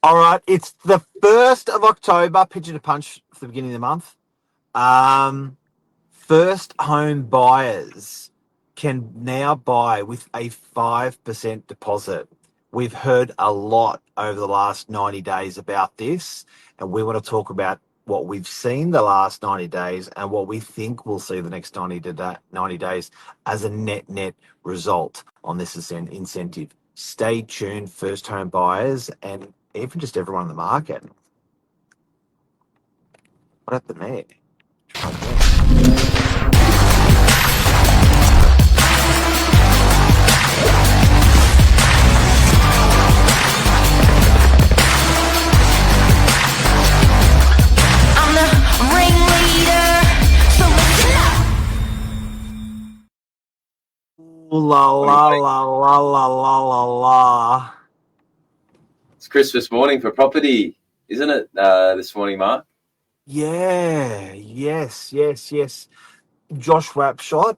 All right, it's the 1st of October, pitch to punch for the beginning of the month. First home buyers can now buy with a 5% deposit. We've heard a lot over the last 90 days about this, and we want to talk about what we've seen the last 90 days and what we think we'll see the next 90 days as a net result on this incentive. Stay tuned, first home buyers, and even just everyone in the market. What happened there? Try again. I'm the ringleader, so listen up. Ooh, la Morning, la mate. la la la la la la. It's Christmas morning for property, isn't it? This morning, Mark. Yeah, yes. Josh Wapshot,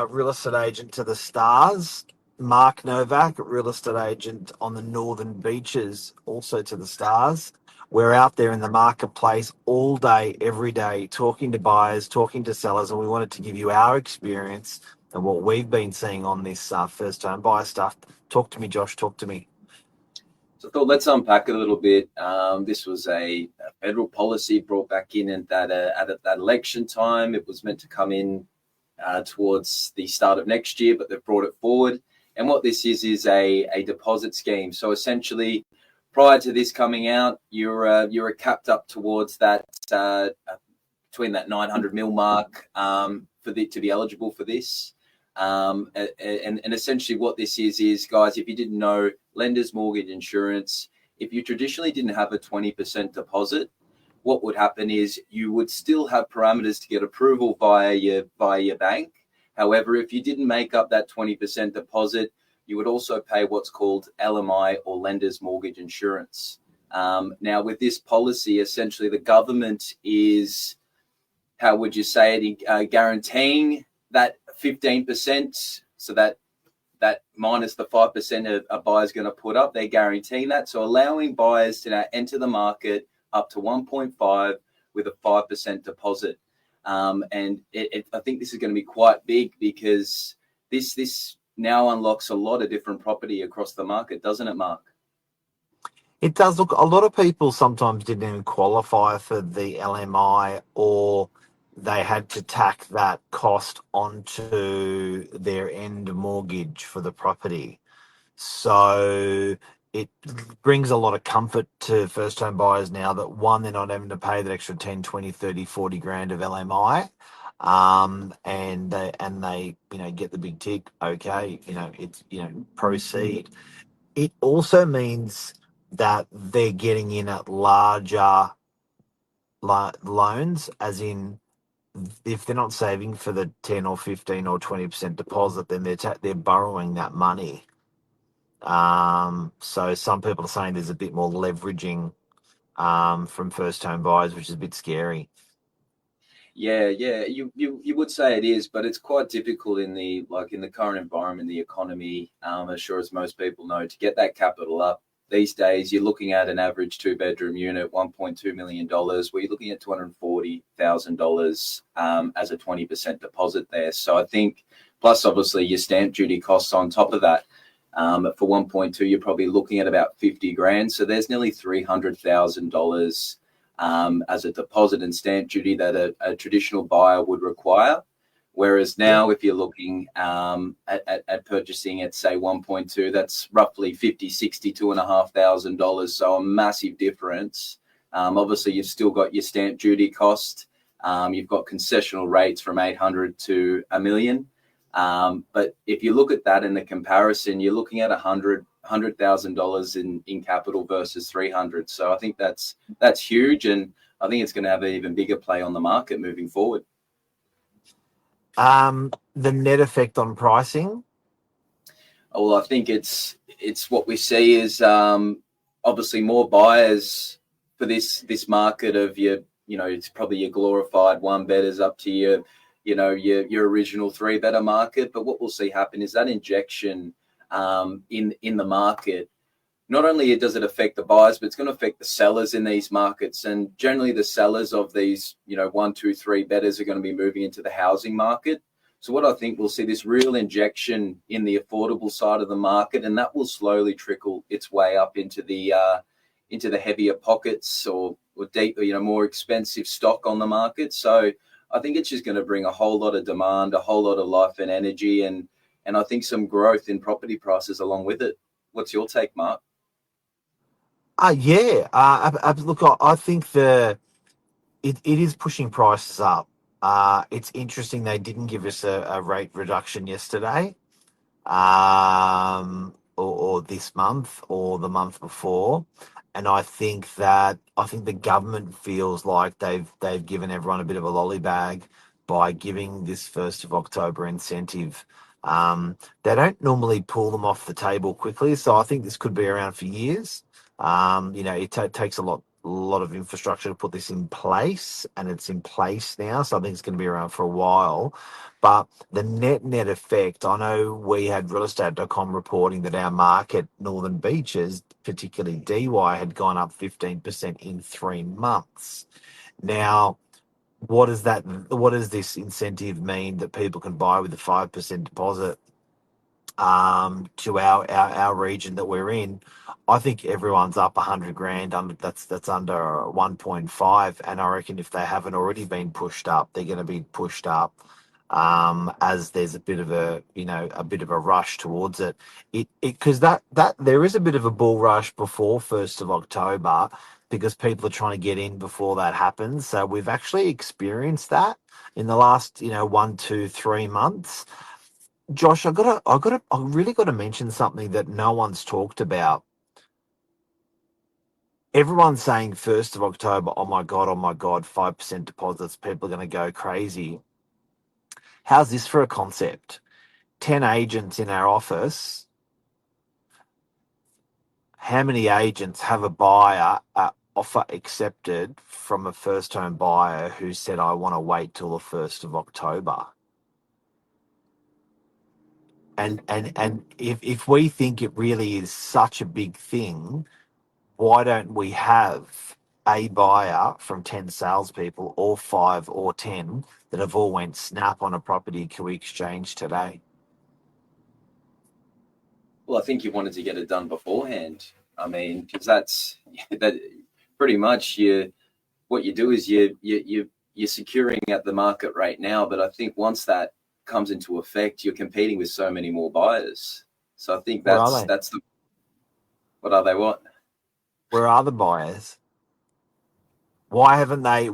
real estate agent to the Stars. Mark Novak, real estate agent on the Northern Beaches, also to the Stars. We're out there in the marketplace all day, every day, talking to buyers, talking to sellers, and we wanted to give you our experience and what we've been seeing on this first home buyer stuff. Talk to me, Josh. Talk to me. So I thought let's unpack it a little bit. This was a federal policy brought back in at that election time. It was meant to come in towards the start of next year, but they've brought it forward. And what this is a deposit scheme. So essentially, prior to this coming out, you're capped up towards that between that 900 mil mark to be eligible for this. And essentially what this is, guys, if you didn't know, lenders mortgage insurance, if you traditionally didn't have a 20% deposit, what would happen is you would still have parameters to get approval via your bank. However, if you didn't make up that 20% deposit, you would also pay what's called LMI, or lenders mortgage insurance. Now, with this policy, essentially the government is, how would you say it, guaranteeing that 15%, so that minus the 5% a buyer's going to put up, they're guaranteeing that. So allowing buyers to now enter the market up to 1.5 with a 5% deposit. And I think this is going to be quite big, because this now unlocks a lot of different property across the market, doesn't it, Mark? It does look, a lot of people sometimes didn't even qualify for the LMI, or they had to tack that cost onto their end mortgage for the property. So it brings a lot of comfort to first home buyers now that, one, they're not having to pay that extra 10, 20, 30, 40 grand of LMI. And they, get the big tick. Okay. It's, proceed. It also means that they're getting in at larger loans, as in, if they're not saving for the 10 or 15 or 20% deposit, then they're borrowing that money. So some people are saying there's a bit more leveraging from first home buyers, which is a bit scary. Yeah, you would say it is, but it's quite difficult in the current environment, the economy, as sure as most people know, to get that capital up. These days, you're looking at an average 2-bedroom unit, $1.2 million, where you're looking at $240,000 as a 20% deposit there. So I think, plus obviously your stamp duty costs on top of that. For 1.2, you're probably looking at about 50 grand. So there's nearly $300,000 as a deposit and stamp duty that a traditional buyer would require. Whereas now, if you're looking at purchasing at, say, 1.2, that's roughly $50,000, $62,500, $2,500. So a massive difference. Obviously, you've still got your stamp duty cost. You've got concessional rates from 800 to $1 million. But if you look at that in the comparison, you're looking at $100,000 in capital versus 300. So I think that's huge, and I think it's going to have an even bigger play on the market moving forward. The net effect on pricing. Well, I think it's what we see is obviously more buyers for this market of it's probably your glorified one bedders up to your original three bedder market. But what we'll see happen is that injection in the market not only does it affect the buyers, but it's going to affect the sellers in these markets. And generally the sellers of these, 1, 2, 3 betters are going to be moving into the housing market. So what I think we'll see this real injection in the affordable side of the market, and that will slowly trickle its way up into the heavier pockets or deep, more expensive stock on the market. So I think it's just going to bring a whole lot of demand, a whole lot of life and energy, and I think some growth in property prices along with it. What's your take, Mark? Yeah. Look, I think it is pushing prices up. It's interesting they didn't give us a rate reduction yesterday, or this month or the month before, and I think the government feels like they've given everyone a bit of a lolly bag by giving this 1st of October incentive. They don't normally pull them off the table quickly, so I think this could be around for years. It takes a lot of infrastructure to put this in place, and it's in place now, so I think it's going to be around for a while. But the net effect, I know we had realestate.com reporting that our market, Northern Beaches, particularly DY, had gone up 15% in 3 months. Now, what does this incentive mean that people can buy with a 5% deposit to our region that we're in? I think everyone's up 100 grand. That's under 1.5, and I reckon if they haven't already been pushed up, they're going to be pushed up, as there's a bit of a rush towards it. Because that there is a bit of a bull rush before 1st of October, because people are trying to get in before that happens. So we've actually experienced that in the last 1, 2, 3 months. Josh, I really got to mention something that no one's talked about. Everyone's saying 1st of October, oh my God, 5% deposits, people are going to go crazy. How's this for a concept? 10 agents in our office. How many agents have a buyer, offer accepted from a first home buyer who said, I want to wait till the 1st of October? And if we think it really is such a big thing, why don't we have a buyer from 10 salespeople, or 5 or 10, that have all went snap on a property? Can we exchange today? Well, I think you wanted to get it done beforehand. I mean, because that's that pretty much what you do is you're securing at the market right now. But I think once that comes into effect, you're competing with so many more buyers. So I think Where are they? that's the what are they? What? Where are the buyers? Why haven't they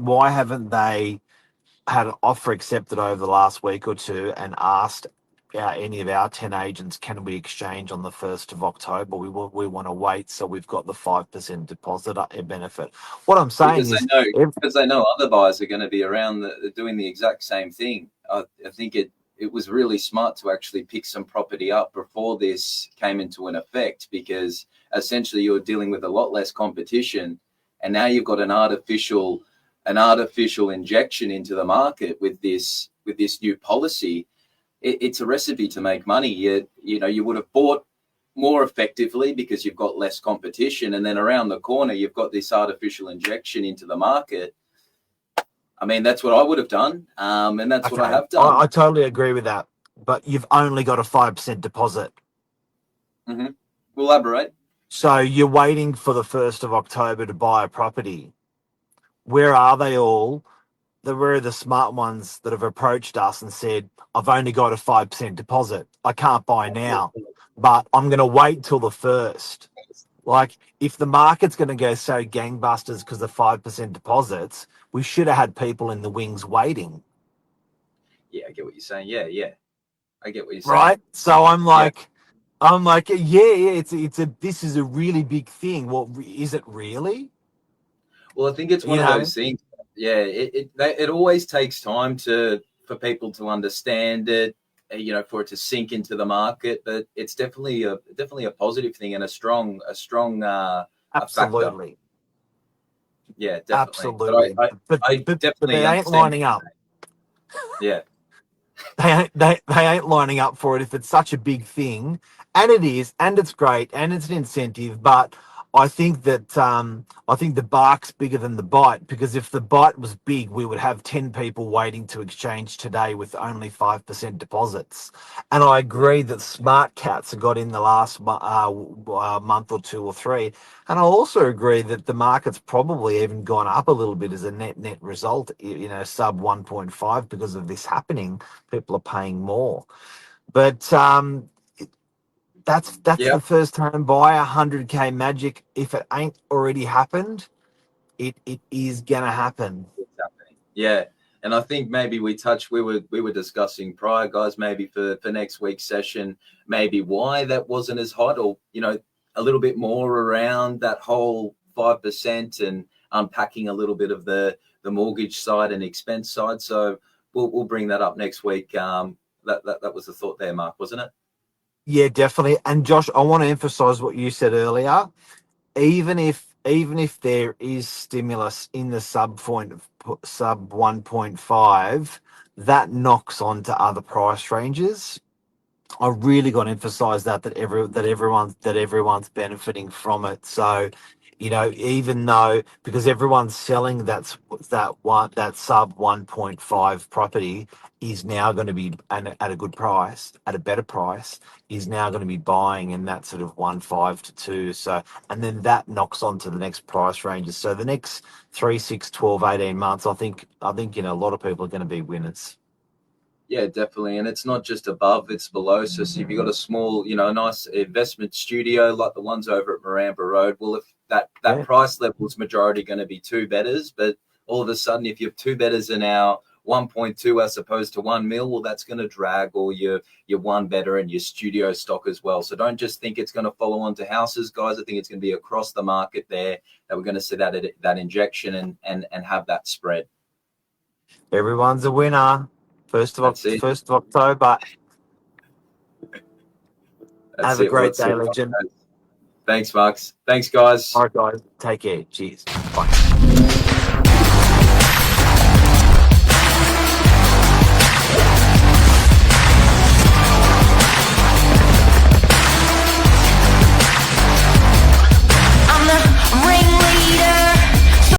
had an offer accepted over the last week or two and asked any of our 10 agents, can we exchange on the 1st of October? We want to wait, so we've got the 5% deposit benefit. What I'm saying is, Because they know other buyers are going to be around doing the exact same thing. I think it was really smart to actually pick some property up before this came into an effect, because essentially you're dealing with a lot less competition, and now you've got an artificial injection into the market with this new policy. It's a recipe to make money. You would have bought more effectively because you've got less competition, and then around the corner you've got this artificial injection into the market. I mean, that's what I would have done, and that's what I have done. I totally agree with that, but you've only got a 5% deposit. Mm-hmm. Elaborate. So you're waiting for the 1st of October to buy a property. Where are they all? Where are the smart ones that have approached us and said, I've only got a 5% deposit. I can't buy now, but I'm going to wait till the 1st. Like, if the market's going to go so gangbusters because of 5% deposits, we should have had people in the wings waiting. Yeah, I get what you're saying. Yeah. I get what you're saying. Right? So I'm like, yeah, this is a really big thing. Well, is it really? Well, I think it's one of those things. Yeah, it always takes time for people to understand it, for it to sink into the market. But it's definitely a positive thing and a strong Absolutely. factor. Yeah, definitely. Absolutely. But I but definitely they ain't lining up. Yeah. They ain't lining up for it if it's such a big thing, and it is, and it's great, and it's an incentive. But I think the bark's bigger than the bite, because if the bite was big, we would have 10 people waiting to exchange today with only 5% deposits. And I agree that smart cats have got in the last month or two or three. And I also agree that the market's probably even gone up a little bit as a net result, sub 1.5 because of this happening. People are paying more. But that's Yeah, the first home buyer 100K magic. If it ain't already happened, it is gonna happen. it's happening. Yeah. And I think maybe we were discussing prior, guys, maybe for next week's session, maybe why that wasn't as hot, or a little bit more around that whole 5% and unpacking a little bit of the mortgage side and expense side. So we'll bring that up next week. That was the thought there, Mark, wasn't it? Yeah, definitely. And Josh, I want to emphasize what you said earlier. Even if there is stimulus in the sub 1.5, that knocks on to other price ranges. I really got to emphasize that everyone's benefiting from it. So, even though, because everyone's selling that sub 1.5 property is now going to be at a good price, at a better price, is now going to be buying in that sort of 1.5 to 2. So, and then that knocks on to the next price ranges. So the next 3, 6, 12, 18 months, I think a lot of people are going to be winners. Yeah, definitely. And it's not just above, it's below. So if you've got a small, a nice investment studio like the ones over at Maramba Road, well, if that Yeah. price level is majority going to be two betters, but all of a sudden, if you have two betters in our 1.2 as opposed to 1 mil, well, that's going to drag all your one better and your studio stock as well. So don't just think it's going to follow on to houses, guys. I think it's going to be across the market there that we're going to see that injection and have that spread. Everyone's a winner. First of That's Oc- it. first of October. That's Have a it. Well, great let's see day, what legend. happens. Thanks, Max. Thanks, guys. All right, guys. Take care. Cheers. Bye.